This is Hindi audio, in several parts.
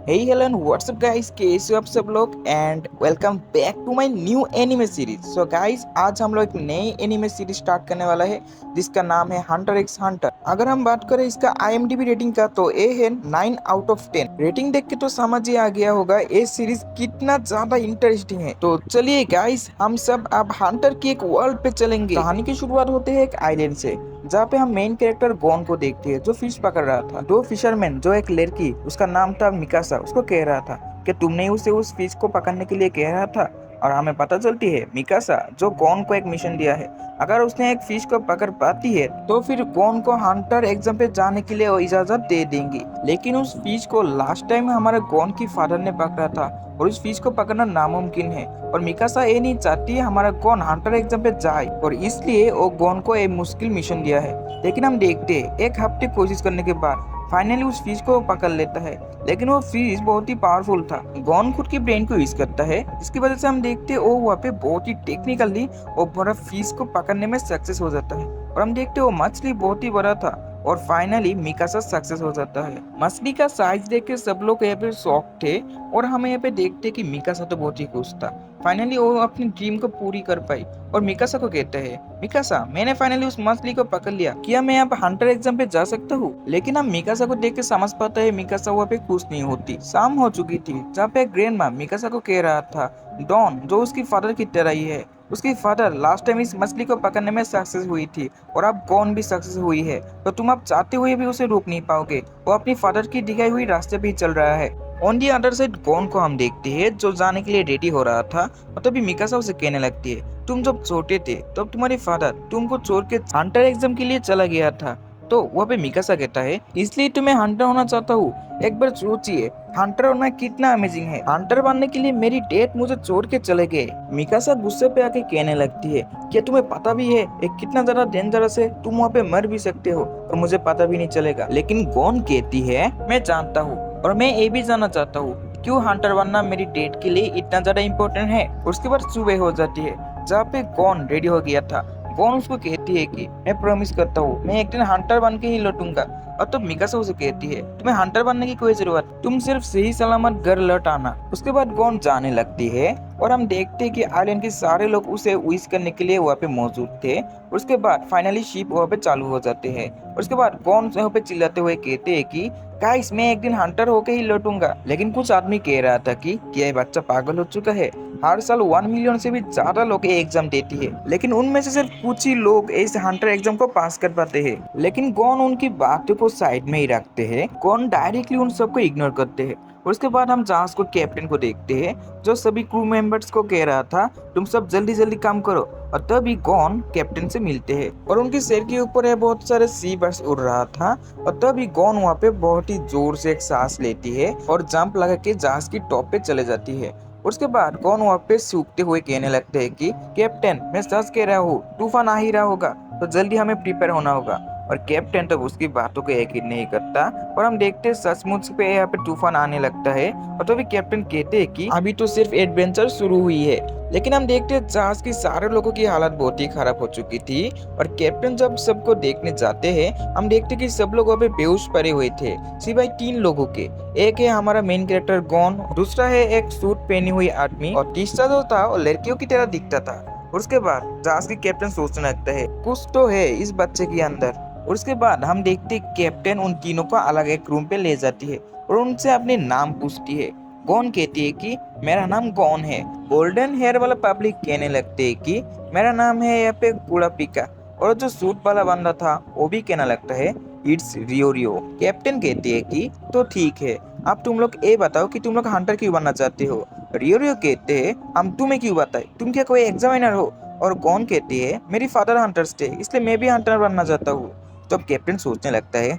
Hey Helen, what's up guys? कैसे हो आप सब लोग and welcome back to my new anime series. So guys, आज हम लोग एक नई एनिमे सीरीज स्टार्ट करने वाला है जिसका नाम है हंटर एक्स हंटर। अगर हम बात करें इसका IMDb रेटिंग का तो ये है 9 आउट ऑफ 10। रेटिंग देख के तो समझ ही आ गया होगा ये सीरीज कितना ज्यादा इंटरेस्टिंग है। तो चलिए गाइस, हम सब अब हंटर की एक वर्ल्ड पे चलेंगे। कहानी की शुरुआत होते है एक आइलैंड से, जहाँ पे हम मेन कैरेक्टर गोन को देखते हैं जो फिश पकड़ रहा था। दो फिशरमैन, जो एक लड़की उसका नाम था मिकासा, उसको कह रहा था कि तुमने उसे उस फिश को पकड़ने के लिए कह रहा था। और हमें पता चलती है मिकासा जो गोन को एक मिशन दिया है, अगर उसने एक फिश को पकड़ पाती है तो फिर गोन को हंटर एग्जाम पे जाने के लिए वो इजाजत दे देंगी। लेकिन उस फिश को लास्ट टाइम हमारे गोन की फादर ने पकड़ा था और उस फिश को पकड़ना नामुमकिन है। और मिकासा ये नहीं चाहती हमारा गोन हंटर एग्जाम पे जाए और इसलिए वो गोन को एक मुश्किल मिशन दिया है। लेकिन हम देखते हैं एक हफ्ते कोशिश करने के बाद फाइनली उस फिश को पकड़ लेता है। लेकिन वो फिश बहुत ही पावरफुल था। गॉन खुद की ब्रेन को यूज करता है, जिसकी वजह से हम देखते हैं वो वहाँ पे बहुत ही टेक्निकली वो बड़ा फिश को पकड़ने में सक्सेस हो जाता है। और हम देखते हैं वो मछली बहुत ही बड़ा था और फाइनली मिकासा सक्सेस हो जाता है। मछली का साइज देख के सब लोग यहाँ पे शॉक थे और हम यहाँ पे देखते कि मिकासा तो बहुत ही खुश था। फाइनली वो अपनी ड्रीम को पूरी कर पाई और मिकासा को कहते हैं, मिकासा मैंने फाइनली उस मछली को पकड़ लिया, क्या मैं अब हंटर एग्जाम पे जा सकता हूँ? लेकिन हम मिकासा को देख के समझ पाता है मिकासा वहाँ पे खुश नहीं होती। शाम हो चुकी थी जहाँ पे ग्रैंड माँ मिकासा को कह रहा था डॉन जो उसकी फादर की तरह ही है, उसकी फादर लास्ट टाइम इस मछली को पकड़ने में सक्सेस हुई थी और अब कौन भी सक्सेस हुई है, तो तुम अब चाहते हुए भी उसे रोक नहीं पाओगे। वो अपनी फादर की दिखाई हुई रास्ते पे ही चल रहा है। On the other side gone को हम देखते हैं जो जाने के लिए रेडी हो रहा था और तभी मिकासा उसे कहने लगती है, तुम जब छोटे थे तब तुम्हारी फादर तुमको छोड़ के हंटर एग्जाम के लिए चला गया था। तो वहाँ पे मिकासा कहता है, इसलिए तुम्हें हंटर होना चाहता हूँ। एक बार सोचिए हंटर होना कितना अमेजिंग है। हंटर बनने के लिए मेरी डेट मुझे छोड़ के चले गए। मिकासा गुस्से पे आके कहने लगती है, क्या तुम्हें पता भी है ये कितना ज्यादा डेंजरस है? तुम वहाँ पे मर भी सकते हो और मुझे पता भी नहीं चलेगा। लेकिन गॉन कहती है, मैं जानता हूँ और मैं ये भी जानना चाहता हूँ क्यों हंटर बनना मेरी डेट के लिए इतना ज्यादा इम्पोर्टेंट है। उसके बाद सुबह हो जाती है जहाँ पे गॉन रेडी हो गया था। गॉन उसको कहती है कि मैं प्रॉमिस करता हूँ मैं एक दिन हंटर बन के ही लौटूंगा। और तो मिकासा उसे कहती है, तुम्हें हंटर बनने की कोई जरूरत, तुम सिर्फ सही सलामत घर लौट आना। उसके बाद गॉन जाने लगती है और हम देखते हैं कि आइलैंड के सारे लोग उसे विश करने के लिए वहाँ पे मौजूद थे। उसके बाद फाइनली शिप वहाँ पे चालू हो जाते हैं। उसके बाद गॉन वहाँ पे चिल्लाते हुए कहते हैं कि गाइस मैं एक दिन हंटर होके ही लौटूंगा। लेकिन कुछ आदमी कह रहा था कि क्या ये बच्चा पागल हो चुका है? हर साल 1 मिलियन से भी ज्यादा लोग ये एग्जाम देती है, लेकिन उनमें से सिर्फ कुछ ही लोग इस हंटर एग्जाम को पास कर पाते हैं। लेकिन गॉन उनकी बातों को साइड में ही रखते हैं। गॉन डायरेक्टली उन सबको इग्नोर करते हैं। उसके बाद हम जहाज को कैप्टन को देखते हैं जो सभी क्रू मेंबर्स को कह रहा था तुम सब जल्दी जल्दी काम करो। और तभी गॉन कैप्टन से मिलते हैं और उनके सिर के ऊपर है बहुत सारे सी बर्ड्स उड़ रहा था। और तभी गॉन वहाँ पे बहुत ही जोर से एक सांस लेती है और जंप लगा के जहाज की टॉप पे चले जाती है। उसके बाद गॉन वहाँ पे सूखते हुए कहने लगते हैं कि कैप्टन मैं सच कह रहा हूँ तूफान आ ही रहा होगा, तो जल्दी हमें प्रिपेयर होना होगा। और कैप्टन तो उसकी बातों को यकीन नहीं करता और हम देखते हैं सचमुच पे यहाँ पे तूफान आने लगता है। और तभी कैप्टन कहते हैं कि अभी तो सिर्फ एडवेंचर शुरू हुई है। लेकिन हम देखते हैं जहाज के सारे लोगों की हालत बहुत ही खराब हो चुकी थी। और कैप्टन जब सबको देखने जाते हैं हम देखते हैं कि सब लोग वहाँ पे बेहोश पड़े हुए थे सिवाय 3 लोगों के। एक है हमारा मेन कैरेक्टर गॉन, दूसरा है एक सूट पहनी हुई आदमी और तीसरा जो था वो लड़कियों की तरह दिखता था। उसके बाद जहाज की कैप्टन सोचने लगता है कुछ तो है इस बच्चे के अंदर। उसके बाद हम देखते कैप्टन उन तीनों को अलग एक रूम पे ले जाती है और उनसे अपने नाम पूछती है। गॉन कहती है कि मेरा नाम गॉन है। गोल्डन हेयर वाला पब्लिक कहने लगते है कि मेरा नाम है यहाँ पे कूड़ा पिका। और जो सूट वाला बंदा था वो भी कहना लगता है इट्स रियो रियो। कैप्टन कहती है कि तो ठीक है, अब तुम लोग ये बताओ कि तुम लोग हंटर क्यों बनना चाहते हो? रियो रियो कहते हैं हम तुम्हें क्यों बताए, तुम क्या कोई एग्जामिनर हो? और कौन कहती है मेरी फादर हंटर्स थे इसलिए मैं भी हंटर बनना चाहता हूँ। तो अब कैप्टन सोचने लगता है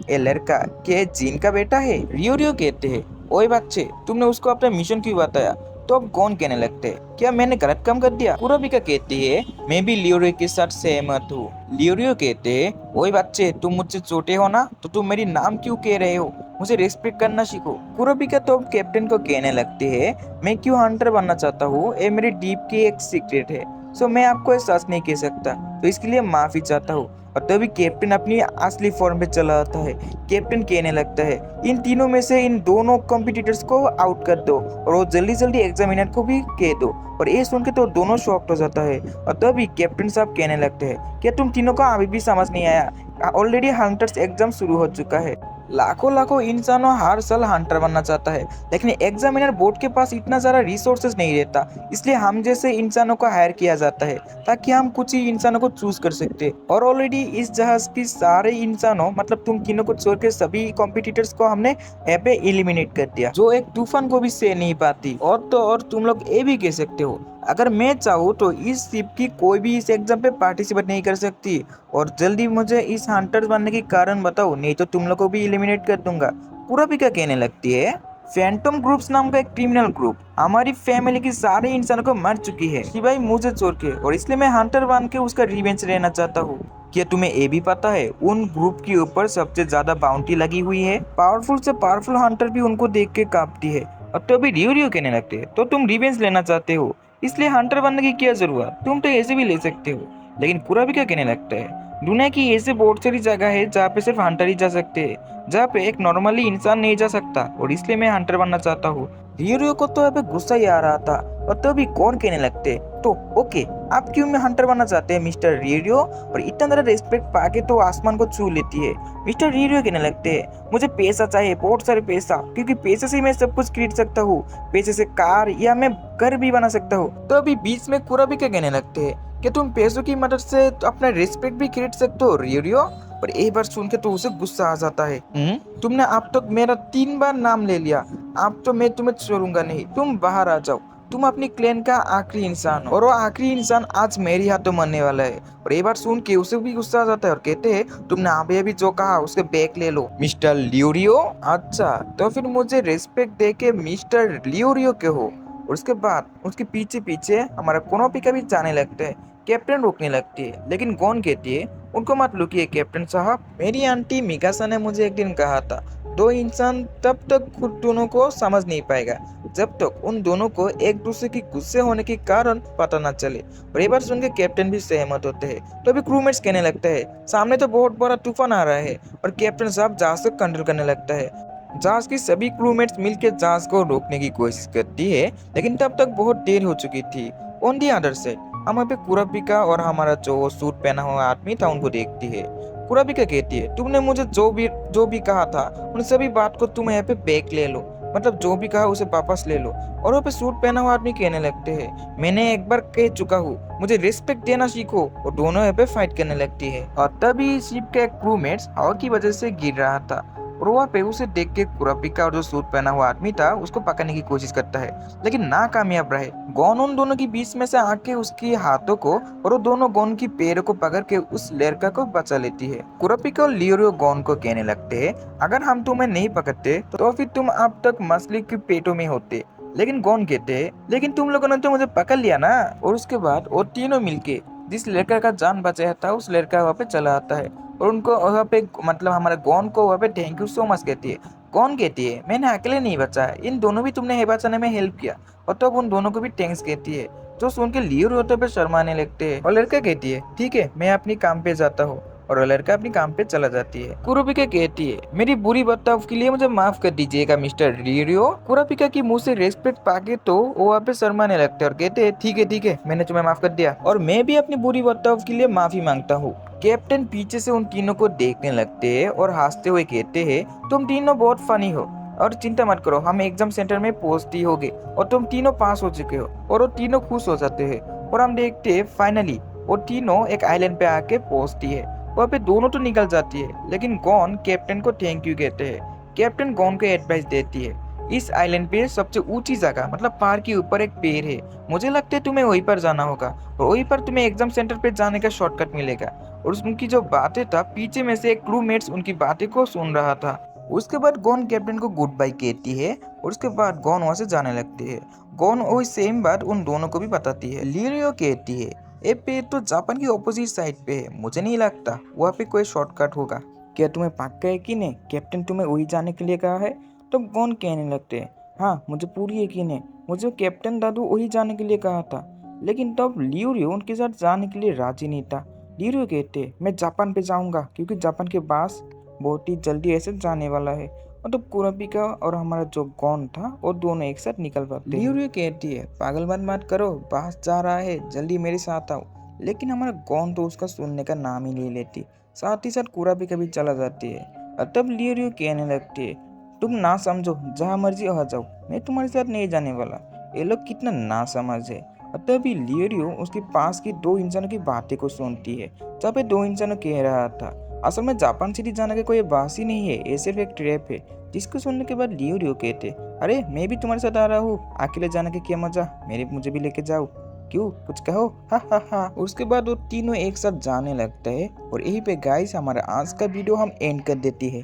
ये लड़का क्या ये जीन का बेटा है? रियो रियो कहते हैं ओए बच्चे तुमने उसको अपना मिशन क्यों बताया? तो अब कौन कहने लगते हैं क्या मैंने गलत काम कर दिया? कुराबिका कहती है मैं भी लियोरियो के साथ सहमत हूँ। लियोरियो कहते हैं ओए बच्चे तुम मुझसे छोटे हो ना, तो तुम मेरी नाम क्यों कह रहे हो? मुझे रेस्पेक्ट करना सीखो। कुराबिका तो अब कैप्टन को कहने लगती है मैं क्यों हंटर बनना चाहता हूँ ये मेरी डीप की एक सीक्रेट है, सो मैं आपको ये सच नहीं कह सकता, तो इसके लिए माफी चाहता हूँ। और तभी कैप्टन अपनी असली फॉर्म पे चला आता है। कैप्टन कहने लगता है इन तीनों में से इन दोनों कॉम्पिटिटर्स को आउट कर दो और वो जल्दी जल्दी एग्जामिनर को भी कह दो। और ये सुन के तो दोनों शॉक्ड हो जाता है। और तभी कैप्टन साहब कहने लगते हैं क्या तुम तीनों को अभी भी समझ नहीं आया, ऑलरेडी हंटर्स एग्जाम शुरू हो चुका है। लाखों लाखों इंसानों हर साल हंटर बनना चाहता है, लेकिन एग्जामिनर बोर्ड के पास इतना ज़्यादा रिसोर्सेज नहीं रहता, इसलिए हम जैसे इंसानों को हायर किया जाता है ताकि हम कुछ ही इंसानों को चूज कर सकते। और ऑलरेडी इस जहाज की सारे इंसानों मतलब तुम तीनों को छोड़ के सभी कॉम्पिटिटर्स को हमने यहाँ पे एलिमिनेट कर दिया, जो एक तूफान को भी सह नहीं पाती। और तो और तुम लोग ये भी कह सकते हो अगर मैं चाहूँ तो इस शिप की कोई भी इस एग्जाम पे पार्टिसिपेट नहीं कर सकती। और जल्दी मुझे इस हंटर बनने के कारण बताओ, नहीं तो तुम लोग को भी एलिमिनेट कर दूंगा। पूरा भी क्या कहने लगती है फैंटम ग्रुप्स नाम का एक क्रिमिनल ग्रुप हमारी फैमिली की सारे इंसानों को मार चुकी है सिवाय मुझे छोड़ के, और इसलिए मैं हंटर बन के उसका रिवेंज लेना चाहता हूँ। क्या तुम्हें ये भी पता है उन ग्रुप के ऊपर सबसे ज्यादा बाउंटी लगी हुई है, पावरफुल से पावरफुल हंटर भी उनको देख के कांपती है। अब तो अभी रियो रियो कहने लगते हैं तो तुम रिवेंज लेना चाहते हो, इसलिए हंटर बनने की क्या जरूरत, तुम तो ऐसे भी ले सकते हो। लेकिन पूरा भी क्या कहने लगता है दुनिया की ऐसे बहुत सारी जगह है जहाँ पे सिर्फ हंटर ही जा सकते हैं, जहाँ पे एक नॉर्मली इंसान नहीं जा सकता, और इसलिए मैं हंटर बनना चाहता हूँ। रियो को तो अभी गुस्सा ही आ रहा था। और तभी कौन कहने लगते तो ओके आप क्यों में हंटर बनना चाहते हैं मिस्टर रियो, और इतना ज़्यादा रेस्पेक्ट पाके तो आसमान को छू लेती है। मिस्टर रियो कहने लगते हैं मुझे पैसा चाहिए, बहुत सारे पैसा, क्योंकि पैसे से मैं सब कुछ खरीद सकता हूँ, पैसे से कार या मैं घर भी बना सकता हूँ। तो अभी बीच में कुरा भी क्या कहने लगते हैं कि तुम पैसों की मदद से तो अपना रिस्पेक्ट भी खरीद सकते हो रियो। पर एक बार सुन के तो उसे गुस्सा आ जाता है, तुमने अब तक मेरा 3 बार नाम ले लिया, अब तो मैं तुम्हें छोड़ूंगा नहीं, तुम बाहर आ जाओ, तुम अपनी क्लैन का आखिरी इंसान हो, और वो आखिरी इंसान आज मेरे हाथों मरने वाला है। और एक बार सुन के उसे भी गुस्सा आ जाता है और कहते हैं तुमने अभी अभी जो कहा उसके बैक ले लो मिस्टर लियोरियो। अच्छा तो फिर मुझे रिस्पेक्ट दे के मिस्टर लियोरियो के हो। और उसके बाद उसके पीछे पीछे हमारा कोनोपी का भी जाने लगता है। कैप्टन रोकने लगती है लेकिन कौन कहती है उनको मत लुकिए कैप्टन साहब, मेरी आंटी मिकासा ने मुझे एक दिन कहा था दो इंसान तब तक खुद दोनों को समझ नहीं पाएगा जब तक उन दोनों को एक दूसरे की गुस्से होने के कारण पता न चले। और ये बात सुन के कैप्टन भी सहमत होते हैं। तो अभी क्रूमेट्स कहने लगता है सामने तो बहुत बड़ा तूफान आ रहा है, और कैप्टन साहब जहाज को कंट्रोल करने लगता है। जहाज की सभी क्रूमेट्स मिलकर जहाज को रोकने की कोशिश करती है, लेकिन तब तक बहुत देर हो चुकी थी। ऑन दी अदर साइड हम यहाँ पे कुरापिका और हमारा जो सूट पहना हुआ आदमी था उनको देखती है। कुरापिका कहती है तुमने मुझे जो भी कहा था उन सभी बात को तुम यहाँ पे बैक ले लो, मतलब जो भी कहा उसे वापस ले लो। और वहाँ पे सूट पहना हुआ आदमी कहने लगते हैं मैंने एक बार कह चुका हूँ, मुझे रिस्पेक्ट देना सीखो। और दोनों यहाँ पे फाइट करने लगती है। और तभी शिप का एक क्रूमेट्स हवा की वजह से गिर रहा था, और वहाँ पे उसे देख के कुरापिका और जो सूट पहना हुआ आदमी था उसको पकड़ने की कोशिश करता है, लेकिन नाकामयाब रहे। गॉन उन दोनों के बीच में से आके उसके हाथों को और वो दोनों गॉन की पैरों को पकड़ के उस लड़का को बचा लेती है। कुरापिका और लियोरियो गॉन को कहने लगते हैं अगर हम तुम्हें नहीं पकड़ते तो फिर तुम अब तक मछली के पेटों में होते। लेकिन गॉन कहते हैं लेकिन तुम लोगों ने तो मुझे पकड़ लिया ना। और उसके बाद वो तीनों मिलके जिस लड़का का जान बचाया था उस लड़का वहाँ पे चला आता है, और उनको वहाँ पे मतलब हमारे गॉन को वहाँ पे थैंक यू सो मच कहती है। कौन कहती है मैंने अकेले नहीं बचाया, इन दोनों भी तुमने बचाने में हेल्प किया। और तब उन दोनों को भी थैंक्स कहती है, जो सुन के लियो होते पे शर्माने लगते हैं। और लड़का कहती है ठीक है मैं अपनी काम पे जाता हूँ, और वो लड़का अपनी काम पे चला जाती है। कुरुपिका कहती है मेरी बुरी बर्ताव के लिए मुझे माफ कर दीजिएगा मिस्टर लियो। कुरुपिका की मुंह से रेस्पेक्ट पाके तो वो वहाँ पे शर्माने लगते हैं और कहते हैं ठीक है मैंने तुम्हें माफ कर दिया, और मैं भी अपनी बुरी बर्ताव के लिए माफी मांगता हूँ। कैप्टन पीछे से उन तीनों को देखने लगते हैं और हंसते हुए कहते हैं तुम तीनों बहुत फनी हो, और चिंता मत करो हम एग्जाम सेंटर में पहुंचते ही होगे और तुम तीनों पास हो चुके हो। और वो तीनों खुश हो जाते हैं, और हम देखते हैं फाइनली वो तीनों एक आइलैंड पे आके पहुंचती है। वहाँ पे दोनों तो निकल जाती है, लेकिन गॉन कैप्टन को थैंक यू कहते हैं। कैप्टन गॉन को एडवाइस देती है इस आइलैंड पे सबसे ऊंची जगह मतलब पहाड़ के ऊपर एक पेड़ है, मुझे लगता है तुम्हें वहीं पर जाना होगा, और वहीं पर तुम्हें एग्जाम सेंटर पे जाने का शॉर्टकट मिलेगा। और उनकी जो बातें था पीछे में से एक क्रूमेट्स उनकी बातें को सुन रहा था। उसके बाद गॉन कैप्टन को गुड बाय कहती है, और उसके बाद गॉन वहां से जाने लगती है। गॉन वही सेम बात उन दोनों को भी बताती है। लिरियो कहती है ए पे तो जापान की ऑपोजिट साइड पे है, मुझे नहीं लगता वहाँ पे कोई शॉर्टकट होगा। क्या तुम्हें पक्का है कि नहीं कैप्टन तुम्हें वही जाने के लिए कहा है? तो गॉन कहने लगते हैं हाँ मुझे पूरी यकीन है, मुझे कैप्टन दादू वही जाने के लिए कहा था। लेकिन तब लियोरियो उनके साथ जाने के लिए राजी नहीं था। लियोरियो कहते मैं जापान पे जाऊंगा क्योंकि जापान के पास बहुत ही जल्दी ऐसे जाने वाला है। मतलब कुरापिका और हमारा जो गॉन था वो दोनों एक साथ निकल पाते हैं। लियोरियो कहती है पागल मत करो, बास जा रहा है, जल्दी मेरे साथ आओ। लेकिन हमारा गॉन तो उसका सुनने का नाम ही नहीं लेती। साथ ही साथ कुरापिका भी चला जाती है और तब लियोरियो कहने लगती है तुम ना समझो, जहाँ मर्जी आ जाओ, मैं तुम्हारे साथ नहीं जाने वाला। ये लोग कितना ना समझ है। तभी लियोरियो उसके पास की दो इंसानों की बातें को सुनती है, जहाँ पे दो इंसानों कह रहा था असल में जापान सिटी जाने का कोई बात ही नहीं है, ये सिर्फ एक ट्रैप है। जिसको सुनने के बाद लियोरियो कहते अरे मैं भी तुम्हारे साथ आ रहा हूँ, अकेले जाने का क्या मजा, मुझे भी लेके जाओ, क्यों कुछ कहो, हा हा हा। उसके बाद वो तीनों एक साथ जाने लगते हैं और यहीं पे गाइस हमारा आज का वीडियो हम एंड कर देती है।